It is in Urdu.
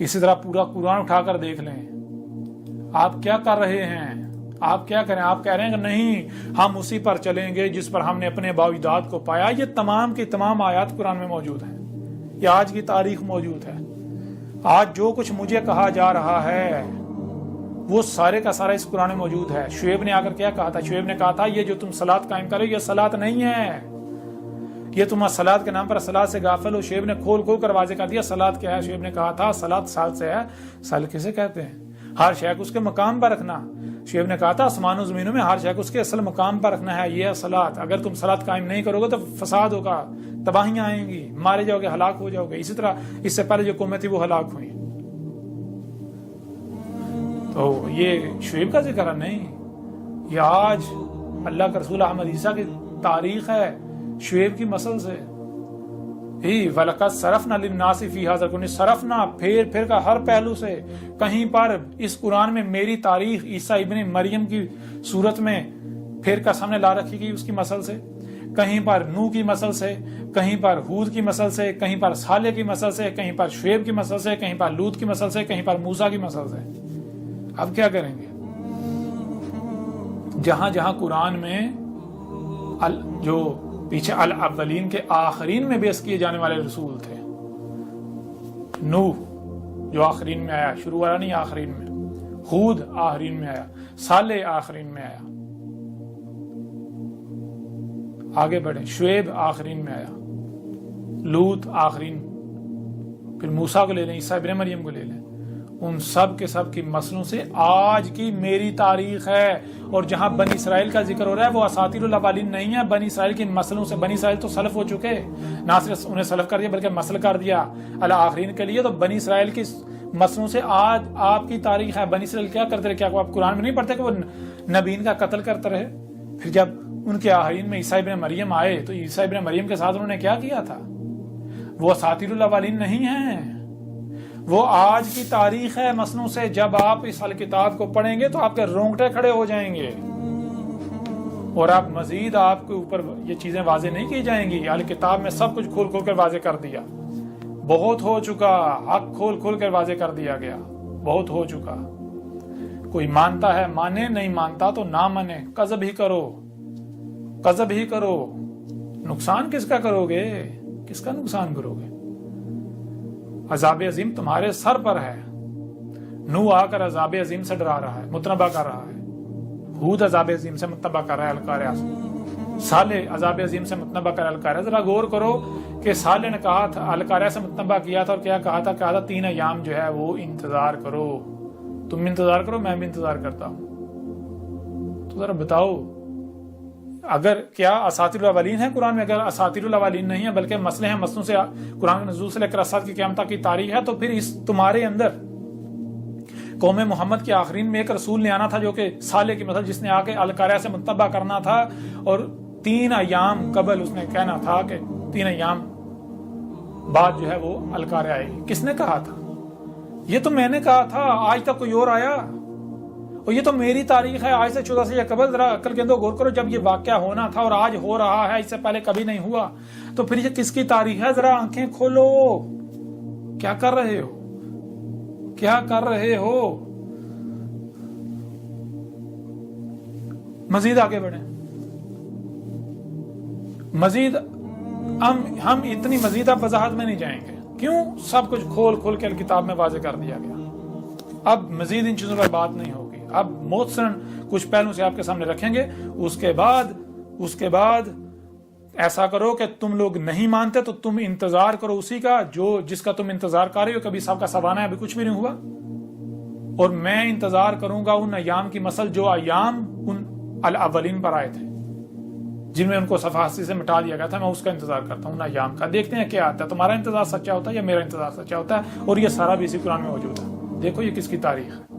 اسی طرح پورا قرآن اٹھا کر دیکھ لیں، آپ کیا کر رہے ہیں؟ آپ کیا کریں؟ آپ کہہ رہے ہیں کہ نہیں ہم اسی پر چلیں گے جس پر ہم نے اپنے باوجداد کو پایا۔ یہ تمام کی تمام آیات قرآن میں موجود ہیں، یہ آج کی تاریخ موجود ہے۔ آج جو کچھ مجھے کہا جا رہا ہے وہ سارے کا سارا اس قرآن میں موجود ہے۔ شعیب نے آ کر کیا کہا تھا؟ شعیب نے کہا تھا یہ جو تم صلاۃ قائم کرو یہ صلاۃ نہیں ہے، یہ تم صلاۃ کے نام پر صلاۃ سے غافل ہو۔ شعیب نے کھول کھول کر واضح کر دیا صلاۃ کیا ہے۔ شعیب نے کہا تھا صلاۃ سال سے ہے۔ سال کسے کہتے ہیں؟ ہر شے کو اس کے مقام پر رکھنا۔ شعیب نے کہا تھا آسمان و زمینوں میں ہر شے کو اس کے اصل مقام پر رکھنا ہے، یہ ہے صلاۃ۔ اگر تم صلاۃ قائم نہیں کرو گے تو فساد ہوگا، تباہیاں آئیں گی، مارے جاؤ گے، ہلاک ہو جاؤ گے۔ اسی طرح اس سے پہلے جو قومیں تھی وہ ہلاک ہوئی۔ تو یہ شعیب کا ذکر ہے نہیں، یہ آج اللہ کے رسول احمد عیسیٰ کی تاریخ ہے شعیب کی نسل سے۔ وَلَقَدْ صَرَفْنَا لِلنَّاسِ فِي هَذَا الْقُرْآنِ، صرفنا پھر کا ہر پہلو سے کہیں پر اس قرآن میں میری تاریخ عیسیٰ ابن مریم کی صورت میں پھر کا سامنے لا رکھی گئی اس کی نسل سے، کہیں پر نوح کی نسل سے، کہیں پر ہود کی نسل سے، کہیں پر صالح کی نسل سے، کہیں پر شعیب کی نسل سے، کہیں پر لوط کی نسل سے، کہیں پر موسیٰ کی نسل سے۔ اب کیا کریں گے؟ جہاں جہاں قرآن میں جو پیچھے الاولین کے آخرین میں بیعث کیے جانے والے رسول تھے، نوح جو آخرین میں آیا، شروع والا نہیں آخرین میں، ہود آخرین میں آیا، صالح آخرین میں آیا، آگے بڑھیں، شعیب آخرین میں آیا، لوط آخرین، پھر موسیٰ کو لے لیں، عیسیٰ ابن مریم کو لے لیں، ان سب کے سب کی نسلوں سے آج کی میری تاریخ ہے۔ اور جہاں بنی اسرائیل کا ذکر ہو رہا ہے وہ اساطیر الاولین نہیں ہے، بنی اسرائیل کی نسلوں سے۔ بنی اسرائیل تو سلف ہو چکے، نہ صرف انہیں سلف کر دیا بلکہ مسل کر دیا الآخرین کے لیے۔ تو بنی اسرائیل کی نسلوں سے آج آپ کی تاریخ ہے۔ بنی اسرائیل کیا کرتے رہے؟ کیا آپ قرآن میں نہیں پڑھتے کہ وہ نبیین کا قتل کرتے رہے؟ پھر جب ان کے آخرین میں عیسیٰ ابن مریم آئے تو عیسیٰ ابن مریم کے ساتھ انہوں نے کیا کیا تھا؟ وہ اساطیر الاولین نہیں ہیں، وہ آج کی تاریخ ہے نسلوں سے۔ جب آپ اس الکتاب کو پڑھیں گے تو آپ کے رونگٹے کھڑے ہو جائیں گے، اور آپ مزید آپ کے اوپر یہ چیزیں واضح نہیں کی جائیں گی۔ الکتاب میں سب کچھ کھول کھول کر واضح کر دیا، بہت ہو چکا، حق کھول کھول کر واضح کر دیا گیا، بہت ہو چکا۔ کوئی مانتا ہے مانے، نہیں مانتا تو نہ مانے، کذب ہی کرو، کذب ہی کرو۔ نقصان کس کا کرو گے؟ کس کا نقصان کرو گے؟ عذاب عظیم تمہارے سر پر ہے۔ نوح آ کر عذاب عظیم سے ڈرا رہا ہے، متنبہ کر رہا ہے، ہود عذاب عظیم سے متنبہ کر رہا ہے القاریہ سے، صالح عذاب عظیم سے متنبہ کر رہا ہے القاریہ۔ ذرا غور کرو کہ صالح نے کہا تھا، القاریہ سے متنبہ کیا تھا اور کیا کہا تھا؟ کہا تھا 3 ایام جو ہے وہ انتظار کرو، تم انتظار کرو میں بھی انتظار کرتا ہوں۔ تو ذرا بتاؤ، اگر کیا اساطیر الاولین ہے قرآن میں؟ اگر اساطیر الاولین نہیں ہے بلکہ مسئلے ہیں، مسئلوں سے قرآن کے نزول سے لے کر اسد کی قیامت تک کی تاریخ ہے، تو پھر اس تمہارے اندر قوم محمد کے آخرین میں ایک رسول نے آنا تھا جو کہ صالح کی مثل، جس نے آ کے القاریہ سے متنبہ کرنا تھا، اور 3 ایام قبل اس نے کہنا تھا کہ 3 ایام بعد جو ہے وہ القاریہ آئے گی۔ کس نے کہا تھا؟ یہ تو میں نے کہا تھا، آج تک کوئی اور آیا؟ اور یہ تو میری تاریخ ہے آج سے 1400 سال قبل۔ ذرا عقل کے اندر غور کرو، جب یہ واقعہ ہونا تھا اور آج ہو رہا ہے، اس سے پہلے کبھی نہیں ہوا، تو پھر یہ کس کی تاریخ ہے؟ ذرا آنکھیں کھولو، کیا کر رہے ہو؟ کیا کر رہے ہو؟ مزید آگے بڑھیں، مزید ہم اتنی مزید اب وضاحت میں نہیں جائیں گے، کیوں؟ سب کچھ کھول کھول کے کتاب میں واضح کر دیا گیا۔ اب مزید ان چیزوں پر بات نہیں ہوگی، اب مختصراً کچھ پہلوں سے آپ کے سامنے رکھیں گے۔ اس کے بعد ایسا کرو کہ تم لوگ نہیں مانتے تو تم انتظار کرو اسی کا جس کا تم انتظار کر رہے ہو۔ کبھی سب کا سوانہ ہے، ابھی کچھ بھی نہیں ہوا، اور میں انتظار کروں گا ان ایام کی مثل جو ایام ان الاولین پر آئے تھے، جن میں ان کو صفحاتی سے مٹا دیا گیا تھا۔ میں اس کا انتظار کرتا ہوں، ان ایام کا۔ دیکھتے ہیں کیا آتا ہے، تمہارا انتظار سچا ہوتا ہے یا میرا انتظار سچا ہوتا ہے، اور یہ سارا بھی اسی قرآن میں موجود ہے۔ دیکھو یہ کس کی تاریخ ہے۔